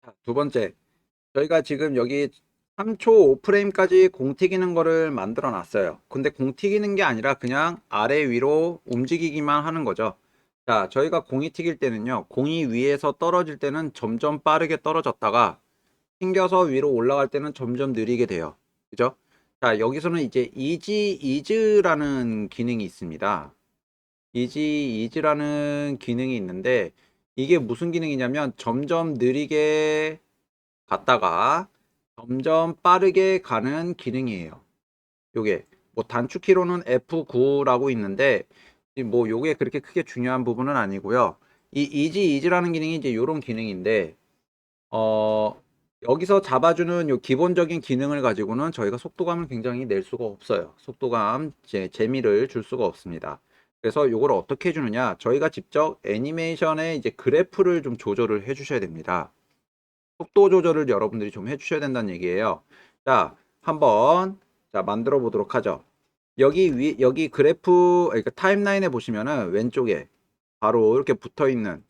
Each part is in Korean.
자, 두 번째, 저희가 지금 여기 3초 5프레임까지 공 튀기는 거를 만들어 놨어요. 근데 공 튀기는 게 아니라 그냥 아래 위로 움직이기만 하는 거죠. 자, 저희가 공이 튀길 때는요, 공이 위에서 떨어질 때는 점점 빠르게 떨어졌다가 튕겨서 위로 올라갈 때는 점점 느리게 돼요. 그죠? 자, 여기서는 이제 이즈라는 기능이 있습니다. 이즈라는 기능이 있는데, 이게 무슨 기능이냐면 점점 느리게 갔다가 점점 빠르게 가는 기능이에요. 요게 뭐 단축키로는 F9라고 있는데 뭐 요게 그렇게 크게 중요한 부분은 아니고요. 이 이지라는 기능이 이제 요런 기능인데 어 여기서 잡아주는 요 기본적인 기능을 가지고는 저희가 속도감을 굉장히 낼 수가 없어요. 속도감 재미를 줄 수가 없습니다. 그래서 요걸 어떻게 해주느냐, 저희가 직접 애니메이션에 이제 그래프를 좀 조절을 해 주셔야 됩니다. 속도 조절을 여러분들이 좀 해주셔야 된다는 얘기예요. 자, 한번 만들어 보도록 하죠. 여기 그래프, 그러니까 타임라인에 보시면은 왼쪽에 바로 이렇게 붙어 있는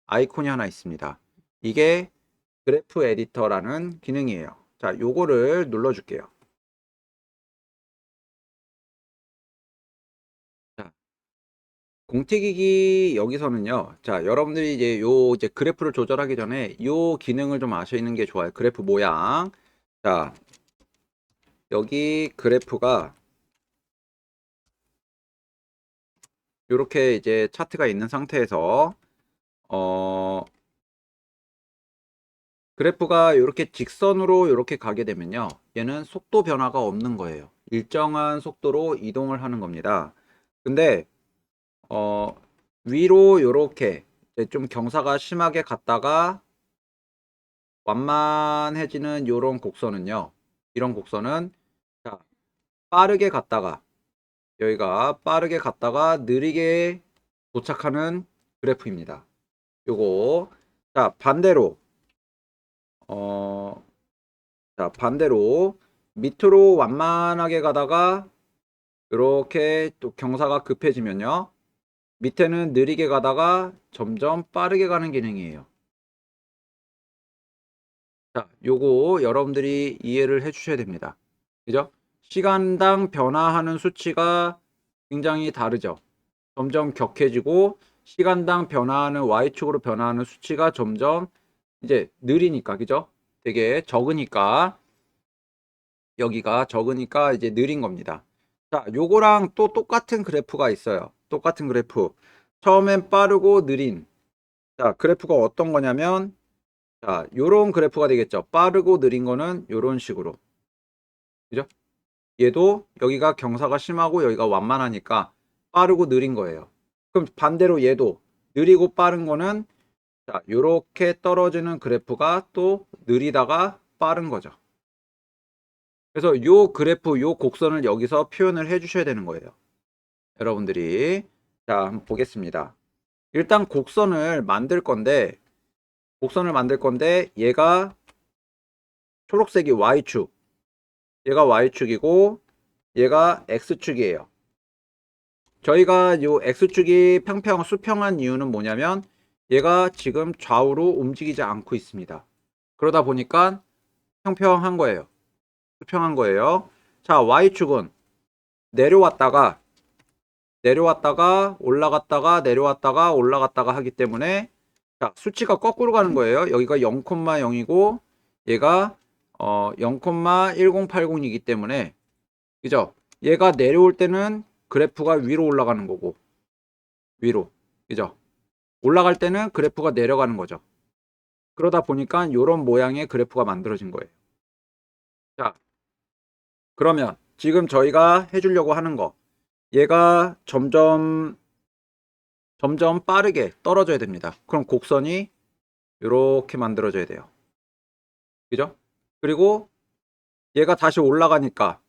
아이콘이 하나 있습니다. 이게 그래프 에디터라는 기능이에요. 자, 요거를 눌러 줄게요. 자, 공튀기기 여기서는요. 자, 여러분들이 이제 그래프를 조절하기 전에 요 기능을 좀 아시는 게 좋아요. 그래프 모양. 자, 여기 그래프가 이렇게 이제 차트가 있는 상태에서 어 그래프가 이렇게 직선으로 이렇게 가게 되면요, 얘는 속도 변화가 없는 거예요. 일정한 속도로 이동을 하는 겁니다. 근데 어 위로 이렇게 좀 경사가 심하게 갔다가 완만해지는 이런 곡선은요, 이런 곡선은 자, 빠르게 갔다가 여기가 빠르게 갔다가 느리게 도착하는 그래프입니다. 요거 반대로 어, 반대로 밑으로 완만하게 가다가 이렇게 또 경사가 급해지면요, 밑에는 느리게 가다가 점점 빠르게 가는 기능이에요. 자, 요거 여러분들이 이해를 해 주셔야 됩니다. 그죠? 시간당 변화하는 수치가 굉장히 다르죠. 점점 격해지고 시간당 변화하는 Y축으로 변화하는 수치가 점점 이제 느리니까, 그죠? 되게 적으니까, 여기가 적으니까 이제 느린 겁니다. 자, 요거랑 또 똑같은 그래프가 있어요. 똑같은 그래프. 처음엔 빠르고 느린. 자, 그래프가 어떤 거냐면, 자, 요런 그래프가 되겠죠. 빠르고 느린 거는 요런 식으로. 그죠? 얘도 여기가 경사가 심하고 여기가 완만하니까 빠르고 느린 거예요. 그럼 반대로 얘도 느리고 빠른 거는 자, 요렇게 떨어지는 그래프가 또 느리다가 빠른 거죠. 그래서 요 그래프, 요 곡선을 여기서 표현을 해 주셔야 되는 거예요. 여러분들이. 자, 한번 보겠습니다. 일단 곡선을 만들 건데 얘가 초록색이 Y축, 얘가 Y축이고 얘가 X축이에요. 저희가 요 X축이 수평한 이유는 뭐냐면 얘가 지금 좌우로 움직이지 않고 있습니다. 그러다 보니까 평평한 거예요. 수평한 거예요. 자, Y축은 내려왔다가 올라갔다가 내려왔다가 올라갔다가 하기 때문에 자, 수치가 거꾸로 가는 거예요. 여기가 0,0이고 얘가 0,1080이기 때문에, 그죠? 얘가 내려올 때는 그래프가 위로 올라가는 거고, 위로, 그죠? 올라갈 때는 그래프가 내려가는 거죠. 그러다 보니까 이런 모양의 그래프가 만들어진 거예요. 자, 그러면 지금 저희가 해주려고 하는 거, 얘가 점점 빠르게 떨어져야 됩니다. 그럼 곡선이 이렇게 만들어져야 돼요. 그죠? 그리고 얘가 다시 올라가니까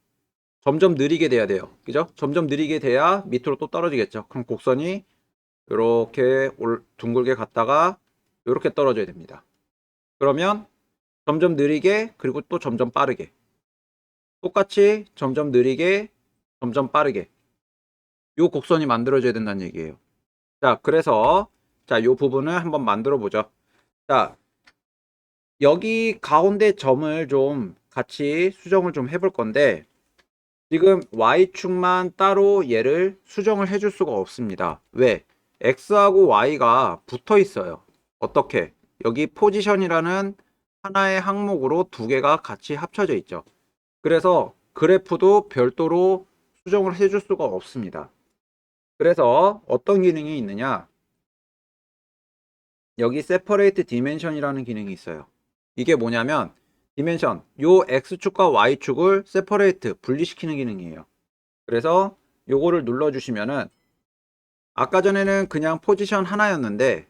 점점 느리게 돼야 돼요. 그죠? 점점 느리게 돼야 밑으로 또 떨어지겠죠. 그럼 곡선이 이렇게 둥글게 갔다가 이렇게 떨어져야 됩니다. 그러면 점점 느리게, 그리고 또 점점 빠르게, 똑같이 점점 느리게 점점 빠르게 요 곡선이 만들어져야 된다는 얘기예요. 자, 그래서 요 부분을 한번 만들어 보죠. 자, 여기 가운데 점을 좀 같이 수정을 좀 해볼 건데 지금 Y축만 따로 얘를 수정을 해줄 수가 없습니다. 왜? X하고 Y가 붙어 있어요. 어떻게? 여기 포지션이라는 하나의 항목으로 두 개가 같이 합쳐져 있죠. 그래서 그래프도 별도로 수정을 해줄 수가 없습니다. 그래서 어떤 기능이 있느냐? 여기 separate dimension이라는 기능이 있어요. 이게 뭐냐면 디멘션, 요 X축과 Y축을 separate, 분리시키는 기능이에요. 그래서 요거를 눌러주시면은 아까 전에는 그냥 포지션 하나였는데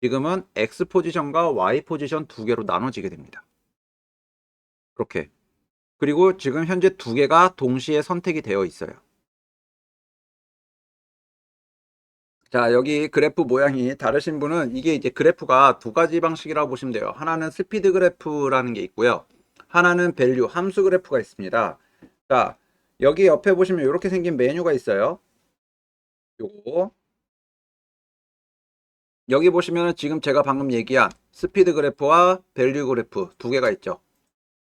지금은 X 포지션과 Y 포지션 두 개로 나눠지게 됩니다. 그렇게. 그리고 지금 현재 두 개가 동시에 선택이 되어 있어요. 자, 여기 그래프 모양이 다르신 분은 이게 이제 그래프가 두 가지 방식이라고 보시면 돼요. 하나는 스피드 그래프라는 게 있고요. 하나는 밸류, 함수 그래프가 있습니다. 자, 여기 옆에 보시면 이렇게 생긴 메뉴가 있어요. 요거. 여기 보시면 지금 제가 방금 얘기한 스피드 그래프와 밸류 그래프 두 개가 있죠.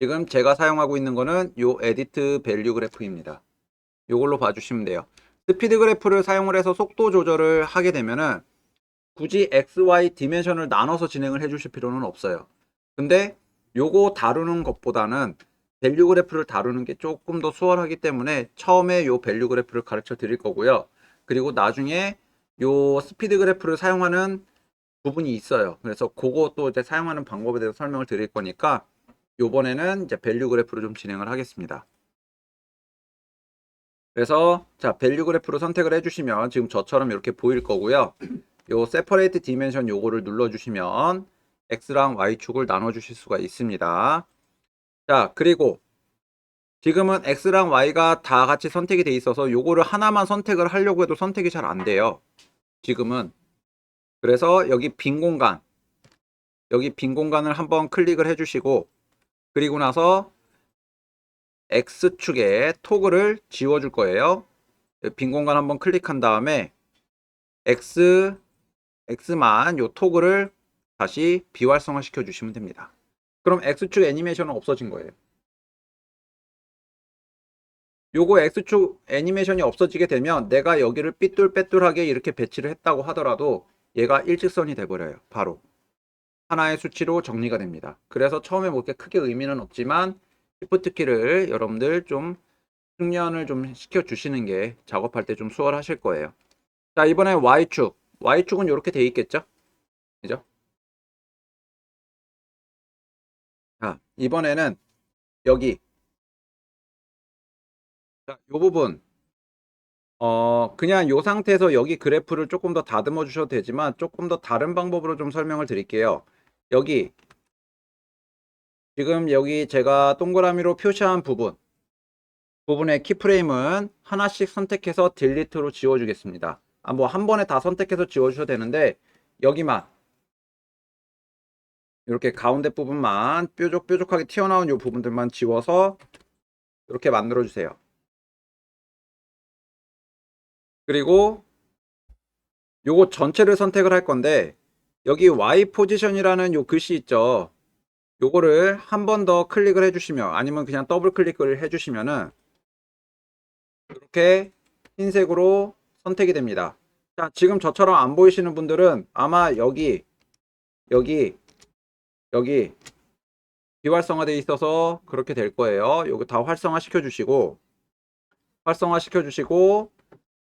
지금 제가 사용하고 있는 거는 요 에디트 밸류 그래프입니다. 요걸로 봐주시면 돼요. 스피드 그래프를 사용을 해서 속도 조절을 하게 되면은 굳이 XY 디멘션을 나눠서 진행을 해 주실 필요는 없어요. 근데 요거 다루는 것보다는 밸류 그래프를 다루는 게 조금 더 수월하기 때문에 처음에 요 밸류 그래프를 가르쳐 드릴 거고요. 그리고 나중에 요 스피드 그래프를 사용하는 부분이 있어요. 그래서 그것도 이제 사용하는 방법에 대해서 설명을 드릴 거니까 요번에는 이제 밸류 그래프로 좀 진행을 하겠습니다. 그래서 자, 밸류 그래프로 선택을 해주시면 지금 저처럼 이렇게 보일 거고요. 요 separate dimension 요거를 눌러주시면 X랑 Y축을 나눠주실 수가 있습니다. 자, 그리고 지금은 X랑 Y가 다 같이 선택이 돼 있어서 요거를 하나만 선택을 하려고 해도 선택이 잘 안 돼요. 지금은. 그래서 여기 빈 공간, 여기 빈 공간을 한번 클릭을 해주시고 그리고 나서 X축에 토글을 지워줄 거예요. 빈 공간 한번 클릭한 다음에 X만 요 토글을 다시 비활성화 시켜 주시면 됩니다. 그럼 X축 애니메이션은 없어진 거예요. 요거 X축 애니메이션이 없어지게 되면 내가 여기를 삐뚤빼뚤하게 이렇게 배치를 했다고 하더라도 얘가 일직선이 돼버려요. 바로. 하나의 수치로 정리가 됩니다. 그래서 처음에 뭐 이렇게 크게 의미는 없지만 Shift 키를 여러분들 좀 숙련을 좀 시켜 주시는 게 작업할 때 좀 수월하실 거예요. 자, 이번에 Y축. Y축은 이렇게 돼 있겠죠? 그죠? 자, 이번에는 여기. 자, 요 부분. 그냥 요 상태에서 여기 그래프를 조금 더 다듬어 주셔도 되지만 조금 더 다른 방법으로 좀 설명을 드릴게요. 여기 지금 여기 제가 동그라미로 표시한 부분의 키프레임은 하나씩 선택해서 딜리트로 지워주겠습니다. 뭐 한 번에 다 선택해서 지워주셔도 되는데 여기만 이렇게 가운데 부분만 뾰족뾰족하게 튀어나온 이 부분들만 지워서 이렇게 만들어 주세요. 그리고 요거 전체를 선택을 할 건데 여기 Y 포지션이라는 요 글씨 있죠. 요거를 한 번 더 클릭을 해주시면 아니면 그냥 더블 클릭을 해주시면은 이렇게 흰색으로 선택이 됩니다. 자, 지금 저처럼 안 보이시는 분들은 아마 여기 비활성화되어 있어서 그렇게 될 거예요. 요거 다 활성화 시켜주시고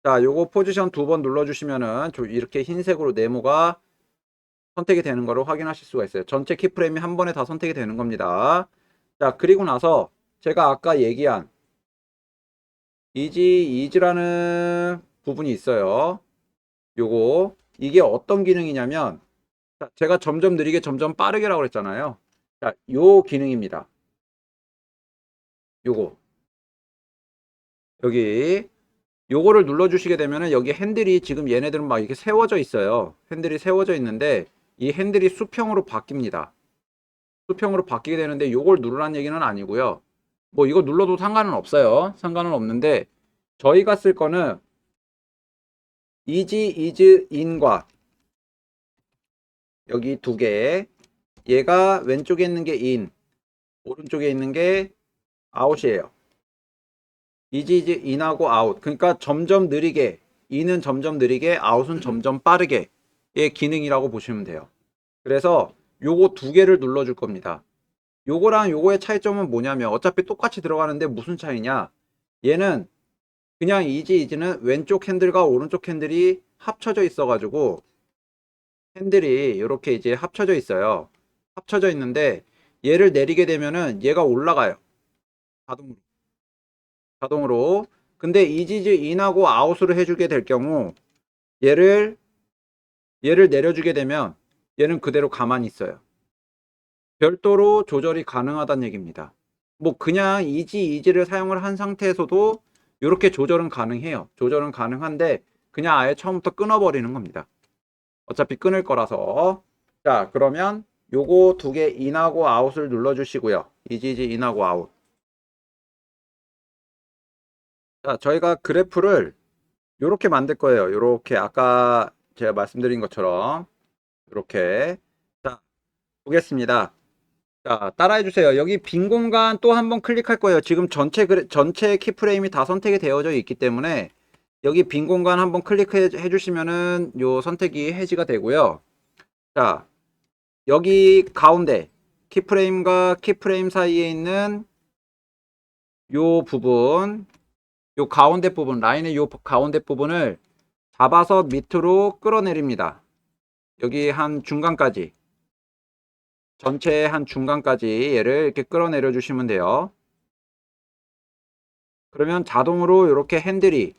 자, 요거 포지션 두 번 눌러주시면은 이렇게 흰색으로 네모가 선택이 되는 거를 확인하실 수가 있어요. 전체 키프레임이 한 번에 다 선택이 되는 겁니다. 자, 그리고 나서 제가 아까 얘기한 이지라는 부분이 있어요. 요거 이게 어떤 기능이냐면 제가 점점 느리게 점점 빠르게라고 그랬잖아요. 자, 요 기능입니다. 요거 여기 요거를 눌러주시게 되면은 여기 핸들이 지금 얘네들은 막 이렇게 세워져 있어요. 핸들이 세워져 있는데 이 핸들이 수평으로 바뀝니다. 수평으로 바뀌게 되는데 요걸 누르라는 얘기는 아니고요. 뭐 이거 눌러도 상관은 없어요. 상관은 없는데 저희가 쓸 거는 이지, 이즈, 인과 여기 두 개 얘가 왼쪽에 있는 게 in, 오른쪽에 있는 게 out이에요. 이지 in하고 out. 그러니까 점점 느리게, in은 점점 느리게, out은 점점 빠르게의 기능이라고 보시면 돼요. 그래서 요거 두 개를 눌러줄 겁니다. 요거랑 요거의 차이점은 뭐냐면 어차피 똑같이 들어가는데 무슨 차이냐? 얘는 그냥 이지는 왼쪽 핸들과 오른쪽 핸들이 합쳐져 있어가지고 핸들이 이렇게 이제 합쳐져 있어요. 합쳐져 있는데 얘를 내리게 되면은 얘가 올라가요. 자동으로. 자동으로. 근데 이지즈 인하고 아웃으로 해주게 될 경우 얘를 내려주게 되면 얘는 그대로 가만히 있어요. 별도로 조절이 가능하다는 얘기입니다. 뭐 그냥 이지를 사용을 한 상태에서도 이렇게 조절은 가능해요. 조절은 가능한데 그냥 아예 처음부터 끊어버리는 겁니다. 어차피 끊을 거라서. 자, 그러면 요거 두 개 인하고 아웃을 눌러주시고요. 이지 인하고 아웃. 자, 저희가 그래프를 요렇게 만들 거예요. 요렇게 아까 제가 말씀드린 것처럼 요렇게. 자, 보겠습니다. 자, 따라해 주세요. 여기 빈 공간 또 한번 클릭할 거예요. 지금 전체 키프레임이 다 선택이 되어져 있기 때문에 여기 빈 공간 한번 클릭해 주시면은 요 선택이 해지가 되고요. 자, 여기 가운데 키프레임과 키프레임 사이에 있는 요 부분, 요 가운데 부분, 라인의 요 가운데 부분을 잡아서 밑으로 끌어내립니다. 여기 한 중간까지, 전체 한 중간까지 얘를 이렇게 끌어내려 주시면 돼요. 그러면 자동으로 이렇게 핸들이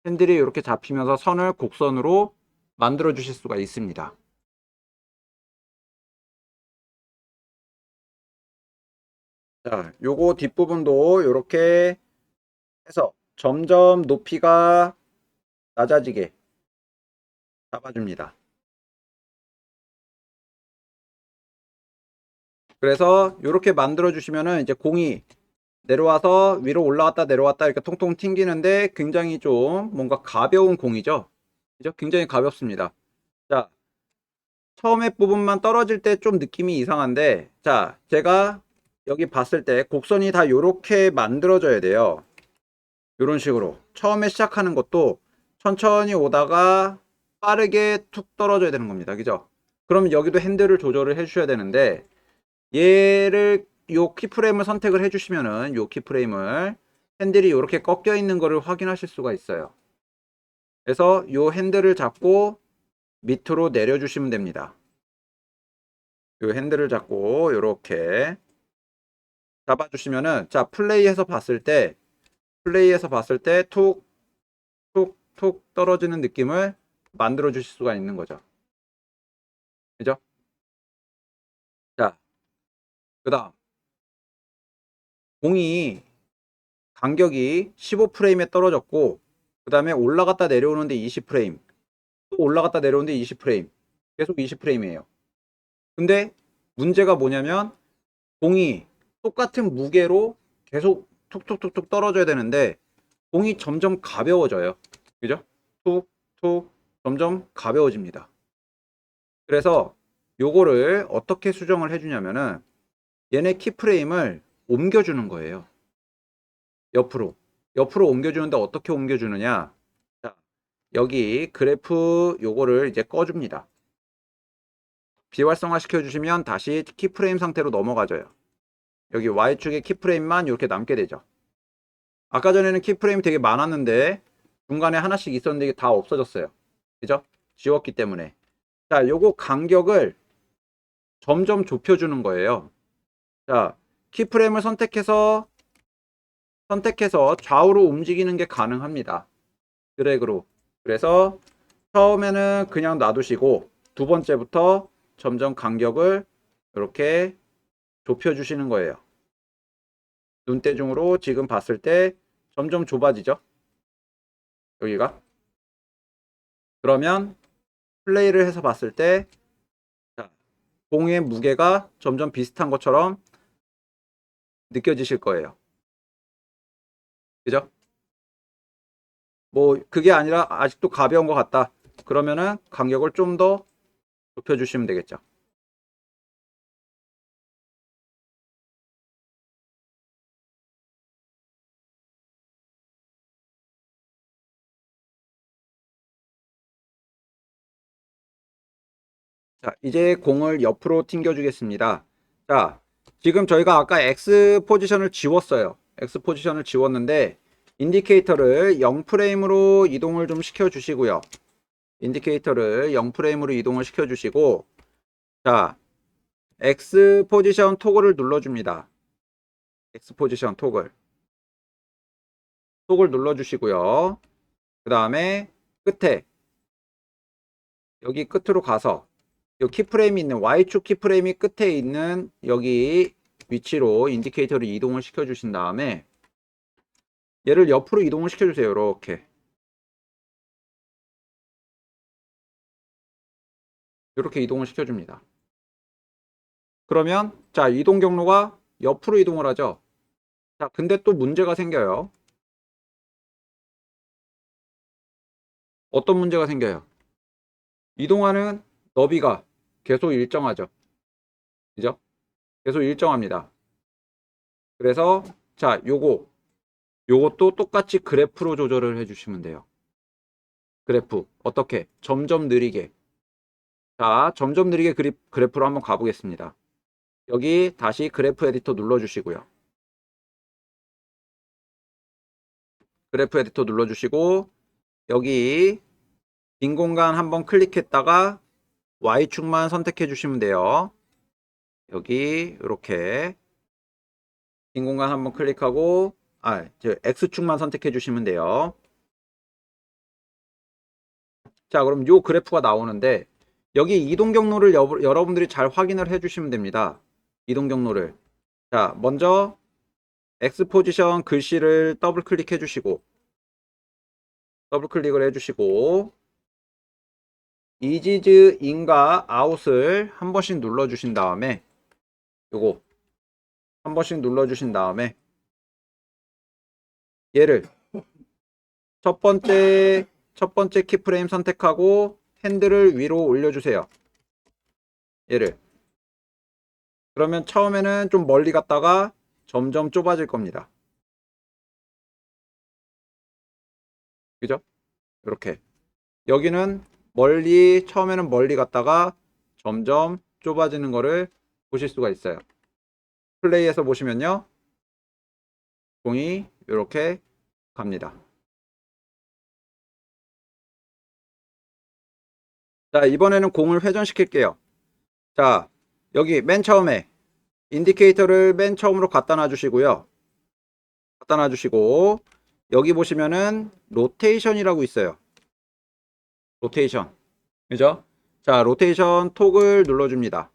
이렇게 잡히면서 선을 곡선으로 만들어 주실 수가 있습니다. 자, 요거 뒷부분도 이렇게 해서 점점 높이가 낮아지게 잡아줍니다. 그래서 이렇게 만들어 주시면은 이제 공이 내려와서 위로 올라갔다 내려왔다 이렇게 통통 튕기는데 굉장히 좀 뭔가 가벼운 공이죠. 그죠? 굉장히 가볍습니다. 자, 처음에 부분만 떨어질 때 좀 느낌이 이상한데, 자, 제가 여기 봤을 때 곡선이 다 이렇게 만들어져야 돼요. 이런 식으로. 처음에 시작하는 것도 천천히 오다가 빠르게 툭 떨어져야 되는 겁니다. 그죠? 그럼 여기도 핸들을 조절을 해 주셔야 되는데, 얘를 요 키프레임을 선택을 해주시면은 요 키프레임을 핸들이 이렇게 꺾여 있는 것을 확인하실 수가 있어요. 그래서 요 핸들을 잡고 밑으로 내려주시면 됩니다. 요 핸들을 잡고 이렇게 잡아주시면은 자 플레이해서 봤을 때 툭 툭 툭 떨어지는 느낌을 만들어 주실 수가 있는 거죠. 그죠? 자, 그다음 공이 간격이 15프레임에 떨어졌고 그 다음에 올라갔다 내려오는데 20프레임 또 올라갔다 내려오는데 20프레임 계속 20프레임이에요. 근데 문제가 뭐냐면 공이 똑같은 무게로 계속 툭툭툭툭 떨어져야 되는데 공이 점점 가벼워져요. 그죠? 툭툭 점점 가벼워집니다. 그래서 요거를 어떻게 수정을 해주냐면은 얘네 키프레임을 옮겨주는 거예요. 옆으로 옮겨주는데 어떻게 옮겨주느냐. 자, 여기 그래프 요거를 이제 꺼줍니다. 비활성화 시켜주시면 다시 키프레임 상태로 넘어가져요. 여기 Y축의 키프레임만 이렇게 남게 되죠. 아까 전에는 키프레임이 되게 많았는데 중간에 하나씩 있었는데 이게 다 없어졌어요. 그죠? 지웠기 때문에. 자, 요거 간격을 점점 좁혀주는 거예요. 자, 키프레임을 선택해서 좌우로 움직이는 게 가능합니다. 드래그로. 그래서 처음에는 그냥 놔두시고 두 번째부터 점점 간격을 이렇게 좁혀주시는 거예요. 눈대중으로 지금 봤을 때 점점 좁아지죠. 여기가. 그러면 플레이를 해서 봤을 때 자, 공의 무게가 점점 비슷한 것처럼 느껴지실 거예요. 그죠? 뭐 그게 아니라 아직도 가벼운 것 같다. 그러면은 간격을 좀 더 좁혀주시면 되겠죠. 자, 이제 공을 옆으로 튕겨주겠습니다. 자, 지금 저희가 아까 X 포지션을 지웠어요. X 포지션을 지웠는데 인디케이터를 0프레임으로 이동을 좀 시켜주시고요. 인디케이터를 0프레임으로 이동을 시켜주시고, 자, X 포지션 토글을 눌러줍니다. X 포지션 토글 눌러주시고요. 그 다음에 끝에 여기 끝으로 가서 이 키프레임이 있는 Y축 키프레임이 끝에 있는 여기 위치로 인디케이터를 이동을 시켜 주신 다음에 얘를 옆으로 이동을 시켜 주세요. 이렇게 이동을 시켜 줍니다. 그러면 자, 이동 경로가 옆으로 이동을 하죠. 자, 근데 또 문제가 생겨요. 어떤 문제가 생겨요? 이동하는 너비가 계속 일정하죠. 그죠? 계속 일정합니다. 그래서 자, 요것도 똑같이 그래프로 조절을 해 주시면 돼요. 그래프 어떻게? 점점 느리게. 자, 점점 느리게 그래프로 한번 가보겠습니다. 여기 다시 그래프 에디터 눌러주시고요. 그래프 에디터 눌러주시고 여기 빈 공간 한번 클릭했다가 Y축만 선택해 주시면 돼요. 여기 이렇게 빈 공간 한번 클릭하고 X축만 선택해 주시면 돼요. 자, 그럼 요 그래프가 나오는데 여기 이동 경로를 여러분들이 잘 확인을 해 주시면 됩니다. 이동 경로를. 자, 먼저 X 포지션 글씨를 더블 클릭해 주시고 더블 클릭을 해 주시고 이지즈 인과 아웃을 한 번씩 눌러 주신 다음에 요거 한 번씩 눌러 주신 다음에 얘를 첫 번째 키프레임 선택하고 핸들을 위로 올려 주세요. 얘를. 그러면 처음에는 좀 멀리 갔다가 점점 좁아질 겁니다. 그죠? 이렇게. 여기는 처음에는 멀리 갔다가 점점 좁아지는 거를 보실 수가 있어요. 플레이에서 보시면요. 공이 이렇게 갑니다. 자, 이번에는 공을 회전시킬게요. 자, 여기 맨 처음에 인디케이터를 맨 처음으로 갖다 놔주시고요. 갖다 놔주시고 여기 보시면은 로테이션이라고 있어요. 로테이션. 그죠? 자, 로테이션 톡을 눌러줍니다.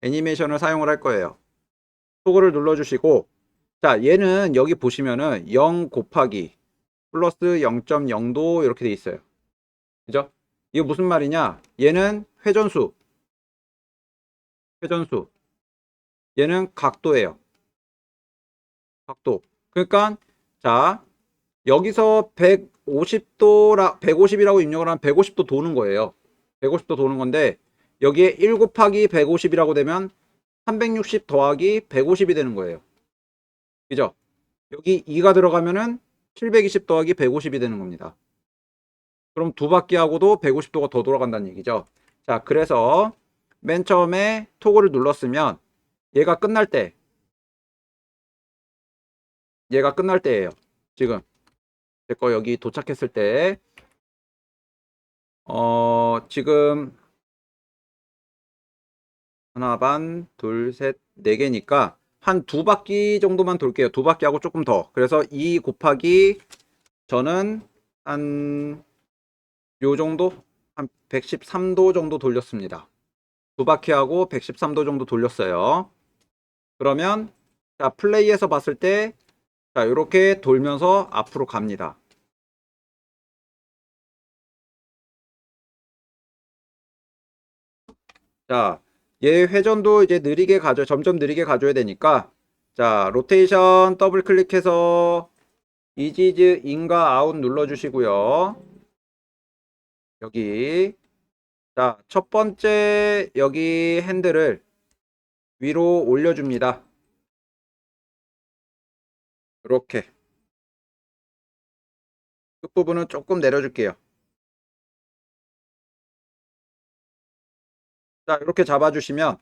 애니메이션을 사용을 할 거예요. 톡을 눌러주시고 자, 얘는 여기 보시면은 0 곱하기 플러스 0.0도 이렇게 돼 있어요. 그죠? 이거 무슨 말이냐? 얘는 회전수. 얘는 각도예요. 각도. 그러니까 자, 여기서 150이라고 입력을 하면 150도 도는 거예요. 150도 도는 건데 여기에 1 곱하기 150이라고 되면 360 더하기 150이 되는 거예요. 그죠? 여기 2가 들어가면은 720 더하기 150이 되는 겁니다. 그럼 두 바퀴 하고도 150도가 더 돌아간다는 얘기죠. 자, 그래서 맨 처음에 토글을 눌렀으면 얘가 끝날 때예요. 지금 제 거 여기 도착했을 때 지금 하나 반, 둘, 셋, 네 개니까 한 두 바퀴 정도만 돌게요. 두 바퀴 하고 조금 더. 그래서 2 곱하기 저는 한 요 정도? 한 113도 정도 돌렸습니다. 두 바퀴 하고 113도 정도 돌렸어요. 그러면 자, 플레이에서 봤을 때 자, 이렇게 돌면서 앞으로 갑니다. 자, 얘 회전도 이제 점점 느리게 가져야 되니까 자, 로테이션 더블 클릭해서 이지즈 인과 아웃 눌러주시고요. 여기 자, 첫 번째 여기 핸들을 위로 올려줍니다. 이렇게 끝부분은 조금 내려줄게요. 자, 이렇게 잡아주시면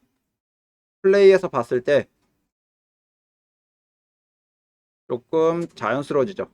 플레이에서 봤을 때 조금 자연스러워지죠.